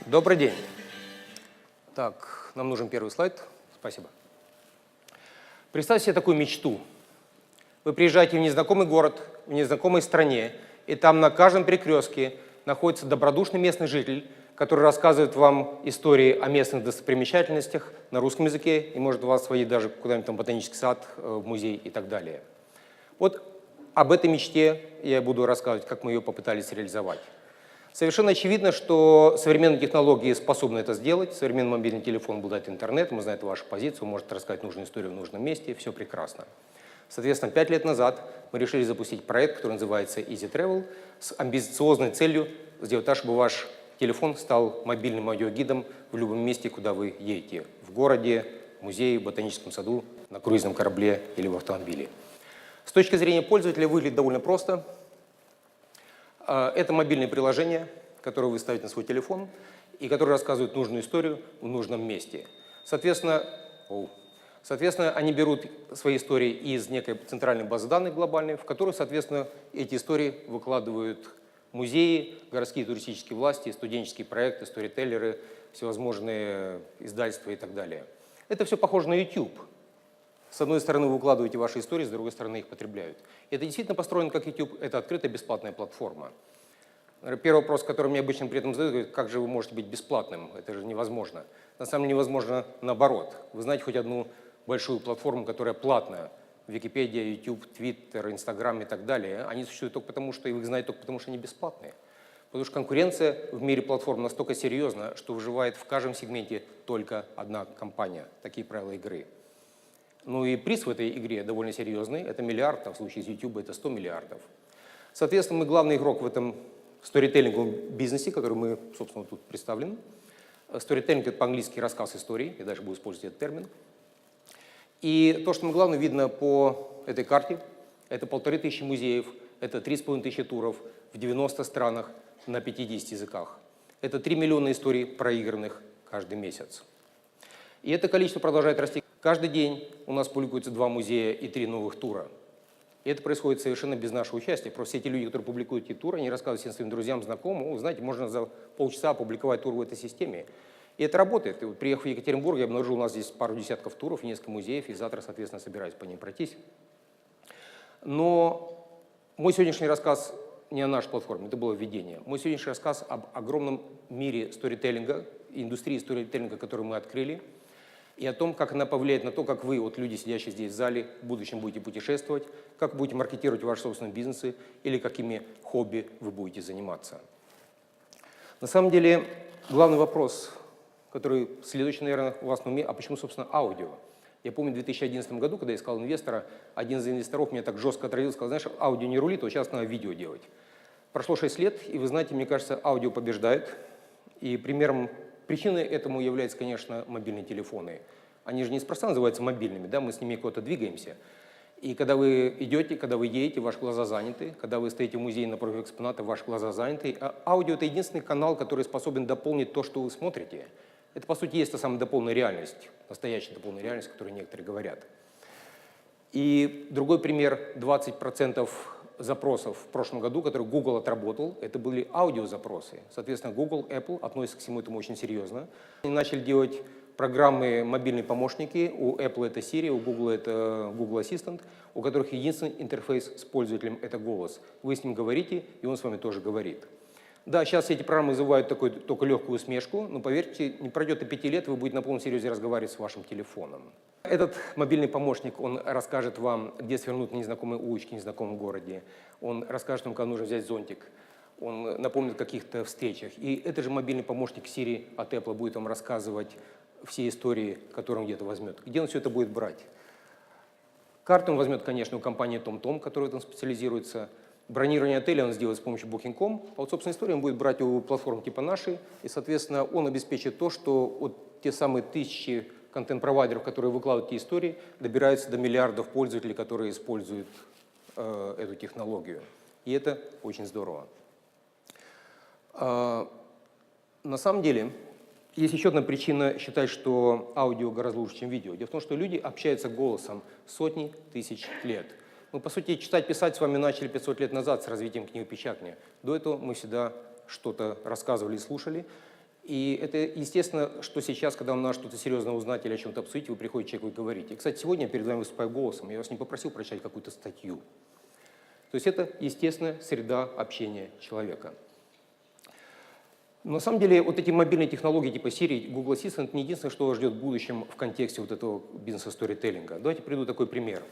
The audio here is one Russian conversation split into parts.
Добрый день. Так, нам нужен первый слайд. Спасибо. Представьте себе такую мечту. Вы приезжаете в незнакомый город, в незнакомой стране, и там на каждом перекрестке находится добродушный местный житель, который рассказывает вам истории о местных достопримечательностях на русском языке и может вас сводить даже куда-нибудь там в ботанический сад, в музей и так далее. Вот об этой мечте я буду рассказывать, как мы ее попытались реализовать. Совершенно очевидно, что современные технологии способны это сделать. Современный мобильный телефон обладает интернетом, мы знаем вашу позицию, вы можете рассказать нужную историю в нужном месте, все прекрасно. Соответственно, 5 лет назад мы решили запустить проект, который называется Easy Travel, с амбициозной целью сделать так, чтобы ваш телефон стал мобильным аудиогидом в любом месте, куда вы едете. В городе, в музее, в ботаническом саду, на круизном корабле или в автомобиле. С точки зрения пользователя выглядит довольно просто. Это мобильное приложение, которое вы ставите на свой телефон и которое рассказывает нужную историю в нужном месте. Соответственно, они берут свои истории из некой центральной базы данных глобальной, в которую, соответственно, эти истории выкладывают музеи, городские туристические власти, студенческие проекты, сторителлеры, всевозможные издательства и так далее. Это все похоже на YouTube. С одной стороны, вы выкладываете ваши истории, с другой стороны, их потребляют. Это действительно построено как YouTube, это открытая бесплатная платформа. Первый вопрос, который мне обычно при этом задают, говорит, как же вы можете быть бесплатным? Это же невозможно. На самом деле невозможно наоборот. Вы знаете хоть одну большую платформу, которая платная? Википедия, YouTube, Twitter, Instagram и так далее. Они существуют только потому, что их знаете только потому, что они бесплатные. Потому что конкуренция в мире платформ настолько серьезна, что выживает в каждом сегменте только одна компания. Такие правила игры. Ну и приз в этой игре довольно серьезный. Это миллиард, а в случае с YouTube это 100 миллиардов. Соответственно, мы главный игрок в этом сторителлинговом бизнесе, который мы, собственно, тут представлены. Сторителлинг — это по-английски рассказ истории, я даже буду использовать этот термин. И то, что мы главное видно по этой карте, это 1500 музеев, это 3500 туров в 90 странах на 50 языках. Это 3 миллиона историй, проигранных каждый месяц. И это количество продолжает расти. Каждый день у нас публикуются 2 музея и 3 новых тура. И это происходит совершенно без нашего участия. Просто все эти люди, которые публикуют эти туры, они рассказывают всем своим друзьям, знакомым, знаете, можно за полчаса опубликовать тур в этой системе. И это работает. И вот, приехав в Екатеринбург, я обнаружил, у нас здесь пару десятков туров, несколько музеев, и завтра, соответственно, собираюсь по ним пройтись. Но мой сегодняшний рассказ не о нашей платформе, это было введение. Мой сегодняшний рассказ об огромном мире сторителлинга, индустрии сторителлинга, которую мы открыли, и о том, как она повлияет на то, как вы, вот люди, сидящие здесь в зале, в будущем будете путешествовать, как будете маркетировать ваши собственные бизнесы или какими хобби вы будете заниматься. На самом деле, главный вопрос, который следующий, наверное, у вас на уме, а почему, собственно, аудио? Я помню, в 2011 году, когда я искал инвестора, один из инвесторов меня так жестко отразил, сказал, знаешь, аудио не рулит, вот сейчас надо видео делать. Прошло 6 лет, и вы знаете, мне кажется, аудио побеждает. И причиной этому являются, конечно, мобильные телефоны. Они же неспроста называются мобильными, да, мы с ними куда-то двигаемся. И когда вы идете, когда вы едете, ваши глаза заняты, когда вы стоите в музее напротив экспоната, ваши глаза заняты. А аудио — это единственный канал, который способен дополнить то, что вы смотрите. Это, по сути, есть та самая дополненная реальность, настоящая дополненная реальность, о которой некоторые говорят. И другой пример, 20% запросов в прошлом году, которые Google отработал, это были аудиозапросы. Соответственно, Google, Apple относятся к всему этому очень серьезно. Они начали делать программы мобильные помощники. У Apple это Siri, у Google это Google Assistant, у которых единственный интерфейс с пользователем — это голос. Вы с ним говорите, и он с вами тоже говорит. Да, сейчас эти программы вызывают только легкую усмешку, но поверьте, не пройдет и 5 лет, вы будете на полном серьезе разговаривать с вашим телефоном. Этот мобильный помощник, он расскажет вам, где свернуть на незнакомой улочке, в незнакомом городе. Он расскажет вам, когда нужно взять зонтик. Он напомнит о каких-то встречах. И этот же мобильный помощник Siri от Apple будет вам рассказывать все истории, которые он где-то возьмет. Где он все это будет брать? Карту он возьмет, конечно, у компании TomTom, которая в этом специализируется. Бронирование отеля он сделает с помощью Booking.com. А вот, собственно, историю он будет брать у платформ типа нашей. И, соответственно, он обеспечит то, что вот те самые тысячи контент-провайдеров, которые выкладывают эти истории, добираются до миллиардов пользователей, которые используют эту технологию. И это очень здорово. На самом деле, есть еще одна причина считать, что аудио гораздо лучше, чем видео. Дело в том, что люди общаются голосом сотни тысяч лет. Мы, по сути, читать, писать с вами начали 500 лет назад с развитием книгопечатания. До этого мы всегда что-то рассказывали и слушали. И это естественно, что сейчас, когда вам надо что-то серьезно узнать или о чем-то обсудить, вы приходите к человеку и говорите. И, кстати, сегодня я перед вами выступаю голосом, я вас не попросил прочитать какую-то статью. То есть это естественная среда общения человека. Но на самом деле вот эти мобильные технологии типа Siri, Google Assistant — это не единственное, что вас ждет в будущем в контексте вот этого бизнеса сторителлинга. Давайте приведу такой пример.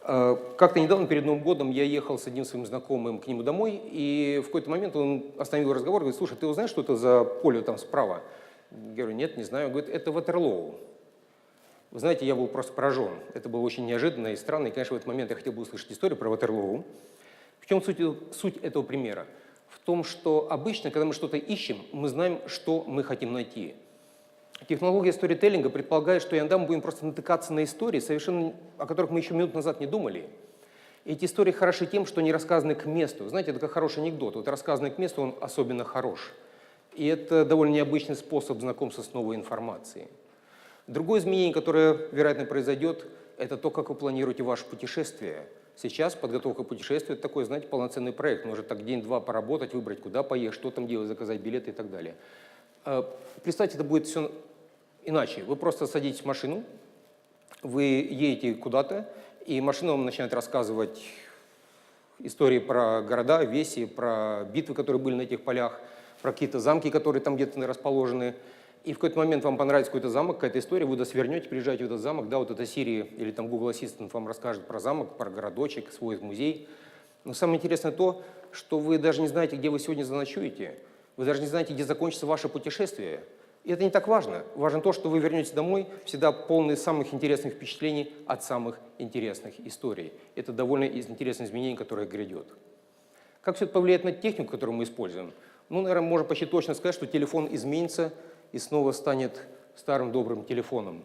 Как-то недавно, перед Новым годом, я ехал с одним своим знакомым к нему домой, и в какой-то момент он остановил разговор и говорит: слушай, ты знаешь, что это за поле там справа? Я говорю: нет, не знаю. Он говорит: это Ватерлоу. Вы знаете, я был просто поражен. Это было очень неожиданно и странно, и, конечно, в этот момент я хотел бы услышать историю про Ватерлоу. В чем суть этого примера? В том, что обычно, когда мы что-то ищем, мы знаем, что мы хотим найти. Технология сторителлинга предполагает, что иногда мы будем просто натыкаться на истории, совершенно, о которых мы еще минут назад не думали. И эти истории хороши тем, что они рассказаны к месту. Знаете, это как хороший анекдот. Вот рассказанный к месту, он особенно хорош. И это довольно необычный способ знакомства с новой информацией. Другое изменение, которое, вероятно, произойдет, это то, как вы планируете ваше путешествие. Сейчас подготовка к путешествию — это такой, знаете, полноценный проект. Можно так день-два поработать, выбрать, куда поехать, что там делать, заказать билеты и так далее. Представьте, это будет все иначе. Вы просто садитесь в машину, вы едете куда-то, и машина вам начинает рассказывать истории про города, веси, про битвы, которые были на этих полях, про какие-то замки, которые там где-то расположены. И в какой-то момент вам понравится какой-то замок, какая-то история, вы свернете, приезжаете в этот замок, да, вот это Siri или там Google Assistant вам расскажет про замок, про городочек, свой музей. Но самое интересное то, что вы даже не знаете, где вы сегодня заночуете. Вы даже не знаете, где закончится ваше путешествие. И это не так важно. Важно то, что вы вернетесь домой всегда полные самых интересных впечатлений от самых интересных историй. Это довольно интересное изменение, которое грядет. Как все это повлияет на технику, которую мы используем? Ну, наверное, можно почти точно сказать, что телефон изменится и снова станет старым добрым телефоном.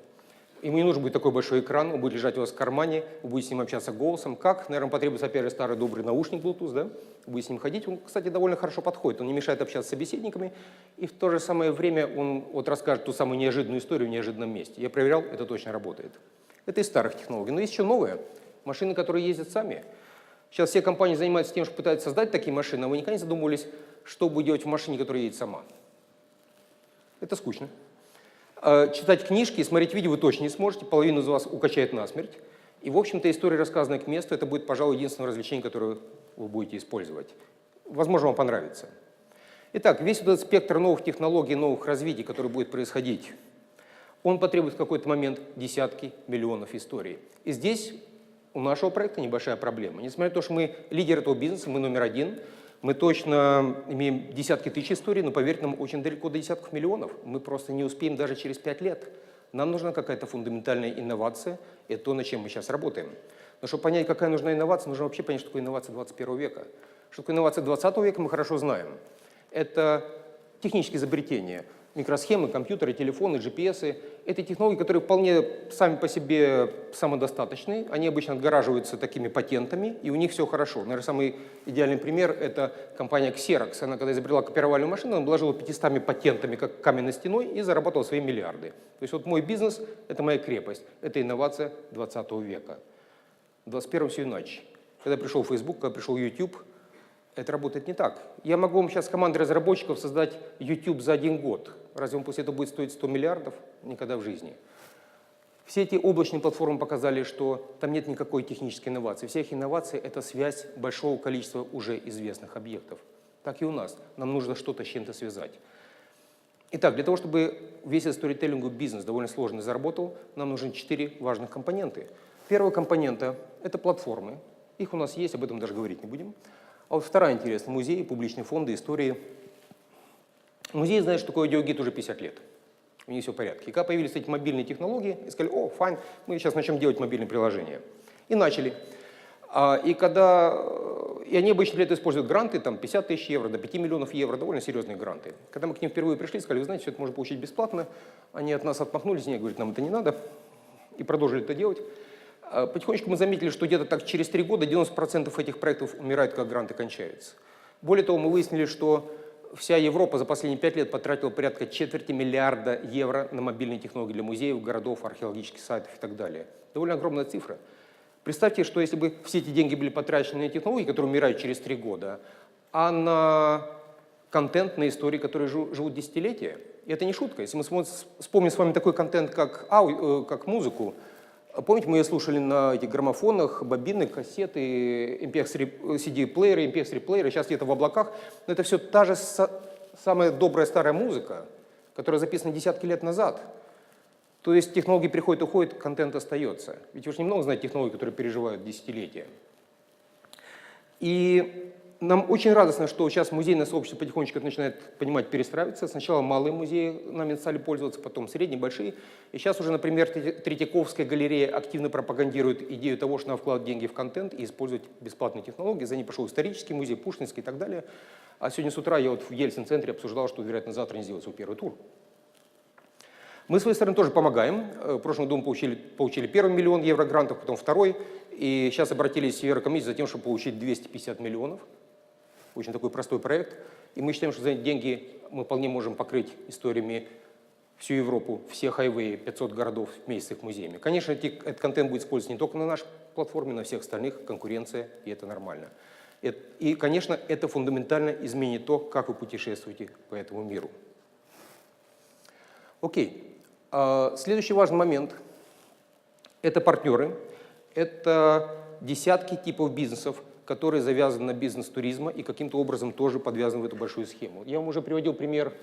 Ему не нужен будет такой большой экран, он будет лежать у вас в кармане, вы будете с ним общаться голосом. Как? Наверное, потребуется, опять же, старый добрый наушник Bluetooth, да? Вы будете с ним ходить. Он, кстати, довольно хорошо подходит. Он не мешает общаться с собеседниками, и в то же самое время он вот расскажет ту самую неожиданную историю в неожиданном месте. Я проверял, это точно работает. Это из старых технологий. Но есть еще новые. Машины, которые ездят сами. Сейчас все компании занимаются тем, что пытаются создать такие машины, а вы никогда не задумывались, что будет делать в машине, которая едет сама. Это скучно. Читать книжки и смотреть видео вы точно не сможете, половину из вас укачает насмерть. И, в общем-то, история, рассказанная к месту, это будет, пожалуй, единственное развлечение, которое вы будете использовать. Возможно, вам понравится. Итак, весь этот спектр новых технологий, новых развитий, который будет происходить, он потребует в какой-то момент десятки миллионов историй. И здесь у нашего проекта небольшая проблема. Несмотря на то, что мы лидер этого бизнеса, мы номер один, мы точно имеем десятки тысяч историй, но, поверьте нам, очень далеко до десятков миллионов. Мы просто не успеем даже через 5 лет. Нам нужна какая-то фундаментальная инновация, и это то, над чем мы сейчас работаем. Но чтобы понять, какая нужна инновация, нужно вообще понять, что такое инновация 21 века. Что такое инновация 20 века, мы хорошо знаем. Это технические изобретения. Микросхемы, компьютеры, телефоны, GPS. Это технологии, которые вполне сами по себе самодостаточны. Они обычно отгораживаются такими патентами, и у них все хорошо. Наверное, самый идеальный пример — это компания Xerox. Она, когда изобрела копировальную машину, она обложила 500 патентами, как каменной стеной, и заработала свои миллиарды. То есть вот мой бизнес — это моя крепость. Это инновация 20 века. В 21-м все иначе. Когда пришел Facebook, когда пришел YouTube, это работает не так. Я могу вам сейчас с командой разработчиков создать YouTube за 1 год. Разве он после этого будет стоить 100 миллиардов? Никогда в жизни. Все эти облачные платформы показали, что там нет никакой технической инновации. Вся их инновация — это связь большого количества уже известных объектов. Так и у нас. Нам нужно что-то с чем-то связать. Итак, для того, чтобы весь этот сторителлинговый бизнес довольно сложно заработал, нам нужны 4 важных компонента. Первый компонент — это платформы. Их у нас есть, об этом даже говорить не будем. А вот вторая интересная — музеи, публичные фонды, истории. Музей знает, что такое аудиогид уже 50 лет. У них все в порядке. И когда появились эти мобильные технологии, и сказали: о, файн, мы сейчас начнем делать мобильные приложения. И начали. И они обычно для этого используют гранты, там 50 тысяч евро, до 5 миллионов евро, довольно серьезные гранты. Когда мы к ним впервые пришли, сказали: вы знаете, все это можно получить бесплатно. Они от нас отмахнулись, они говорят: нам это не надо. И продолжили это делать. Потихонечку мы заметили, что где-то так через 3 года 90% этих проектов умирают, как гранты кончаются. Более того, мы выяснили, что вся Европа за последние 5 лет потратила порядка $250 миллиарда евро на мобильные технологии для музеев, городов, археологических сайтов и так далее. Довольно огромная цифра. Представьте, что если бы все эти деньги были потрачены на технологии, которые умирают через 3 года, а на контент на истории, которые живут десятилетия. И это не шутка. Если мы вспомним с вами такой контент, как музыку, помните, мы ее слушали на этих граммофонах, бобины, кассеты, CD-плееры, MP3-плееры, сейчас где-то в облаках. Но это все та же самая добрая старая музыка, которая записана десятки лет назад. То есть технологии приходят, уходят, контент остается. Ведь вы же немного знаете технологий, которые переживают десятилетия. И нам очень радостно, что сейчас музейное сообщество потихонечку начинает понимать, перестраиваться. Сначала малые музеи нами стали пользоваться, потом средние, большие. И сейчас уже, например, Третьяковская галерея активно пропагандирует идею того, что надо вкладывать деньги в контент и использовать бесплатные технологии. За ней пошел исторический музей, Пушкинский и так далее. А сегодня с утра я вот в Ельцин-центре обсуждал, что, вероятно, завтра не сделают свой первый тур. Мы, с своей стороны, тоже помогаем. В прошлом году мы получили первый миллион евро грантов, потом второй. И сейчас обратились в Еврокомиссию за тем, чтобы получить 250 миллионов. Очень такой простой проект. И мы считаем, что за эти деньги мы вполне можем покрыть историями всю Европу, все хайвеи, 500 городов вместе с их музеями. Конечно, этот контент будет использоваться не только на нашей платформе, на всех остальных, конкуренция, и это нормально. И, конечно, это фундаментально изменит то, как вы путешествуете по этому миру. Окей. Следующий важный момент – это партнеры. Это десятки типов бизнесов, которые завязаны на бизнес туризма и каким-то образом тоже подвязаны в эту большую схему. Я вам уже приводил пример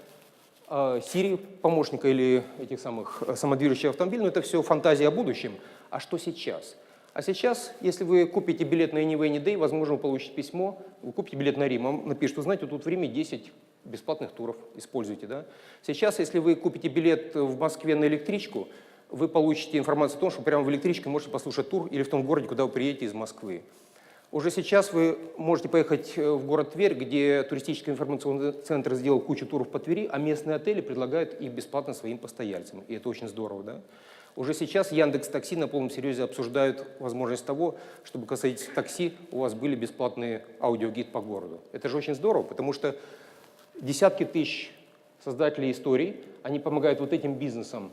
Siri, помощника или этих самых самодвижущих автомобилей, но это все фантазия о будущем. А что сейчас? А сейчас, если вы купите билет на Any Way, Any Day, возможно, вы получите письмо, вы купите билет на Рим, вам напишут, знаете, тут в Риме 10 бесплатных туров, используйте, да? Сейчас, если вы купите билет в Москве на электричку, вы получите информацию о том, что прямо в электричке можете послушать тур или в том городе, куда вы приедете из Москвы. Уже сейчас вы можете поехать в город Тверь, где туристический информационный центр сделал кучу туров по Твери, а местные отели предлагают их бесплатно своим постояльцам. И это очень здорово, да? Уже сейчас Яндекс.Такси на полном серьезе обсуждают возможность того, чтобы, касаясь такси, у вас были бесплатные аудиогид по городу. Это же очень здорово, потому что десятки тысяч создателей историй, они помогают вот этим бизнесам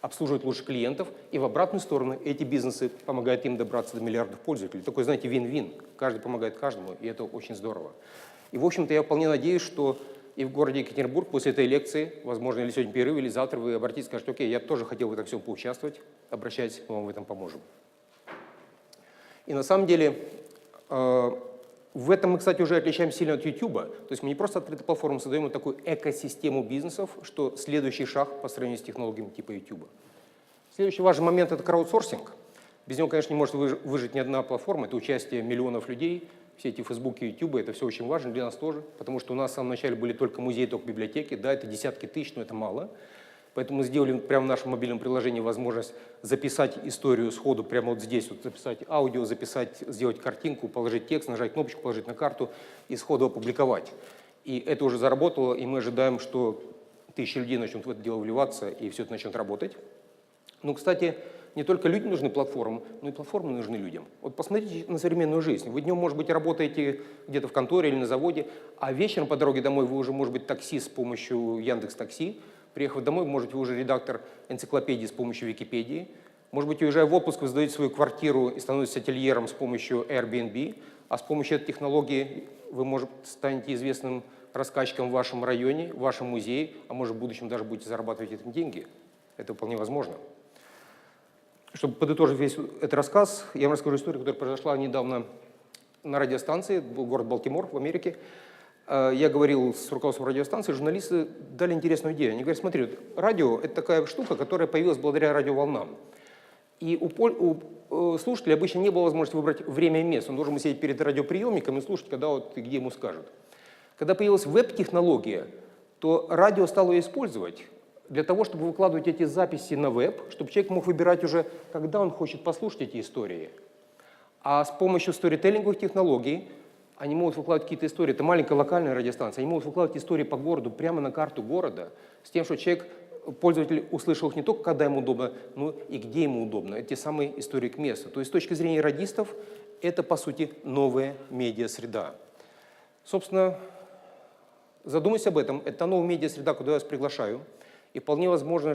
обслуживать лучше клиентов, и в обратную сторону эти бизнесы помогают им добраться до миллиардов пользователей. Такой, знаете, вин-вин. Каждый помогает каждому, и это очень здорово. И, в общем-то, я вполне надеюсь, что и в городе Екатеринбург после этой лекции, возможно, или сегодня перерыв, или завтра вы обратитесь и скажете, окей, я тоже хотел в этом всем поучаствовать, обращайтесь, мы вам в этом поможем. И на самом деле, в этом мы, кстати, уже отличаемся сильно от YouTube. То есть мы не просто открытую платформу создаем, но такую экосистему бизнесов, что следующий шаг по сравнению с технологиями типа YouTube. Следующий важный момент – это краудсорсинг. Без него, конечно, не может выжить ни одна платформа. Это участие миллионов людей. Все эти Facebook и YouTube – это все очень важно для нас тоже, потому что у нас в самом начале были только музеи, только библиотеки. Да, это десятки тысяч, но это мало. Поэтому мы сделали прямо в нашем мобильном приложении возможность записать историю сходу прямо вот здесь, вот записать аудио, записать, сделать картинку, положить текст, нажать кнопочку, положить на карту и сходу опубликовать. И это уже заработало, и мы ожидаем, что тысячи людей начнут в это дело вливаться, и все это начнет работать. Ну, кстати, не только людям нужны платформы, но и платформы нужны людям. Вот посмотрите на современную жизнь. Вы днем, может быть, работаете где-то в конторе или на заводе, а вечером по дороге домой вы уже, может быть, таксист с помощью Яндекс.Такси. Приехав домой, может быть, вы уже редактор энциклопедии с помощью Википедии. Может быть, уезжая в отпуск, вы сдаете свою квартиру и становитесь ательером с помощью Airbnb. А с помощью этой технологии вы, может, станете известным рассказчиком в вашем районе, в вашем музее, а может, в будущем даже будете зарабатывать этим деньги. Это вполне возможно. Чтобы подытожить весь этот рассказ, я вам расскажу историю, которая произошла недавно на радиостанции, город Балтимор в Америке. Я говорил с руководством радиостанции, журналисты дали интересную идею. Они говорят, смотри, радио – это такая штука, которая появилась благодаря радиоволнам. И у слушателя обычно не было возможности выбрать время и место. Он должен сидеть перед радиоприемником и слушать, когда вот и где ему скажут. Когда появилась веб-технология, то радио стало ее использовать для того, чтобы выкладывать эти записи на веб, чтобы человек мог выбирать уже, когда он хочет послушать эти истории. А с помощью сторителлинговых технологий они могут выкладывать какие-то истории, это маленькая локальная радиостанция, они могут выкладывать истории по городу прямо на карту города, с тем, что человек, пользователь услышал их не только когда ему удобно, но и где ему удобно. Это те самые истории к месту. То есть с точки зрения радистов это, по сути, новая медиа-среда. Собственно, задумайся об этом. Это та новая медиа-среда, куда я вас приглашаю. И вполне возможно,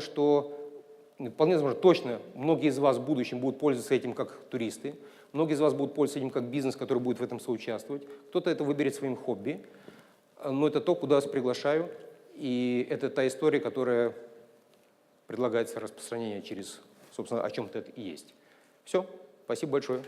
точно, многие из вас в будущем будут пользоваться этим как туристы. Многие из вас будут пользоваться этим как бизнес, который будет в этом соучаствовать. Кто-то это выберет своим хобби. но это то, куда вас приглашаю, и это та история, которая предлагается распространение через, собственно, о чем-то это и есть. Все, спасибо большое.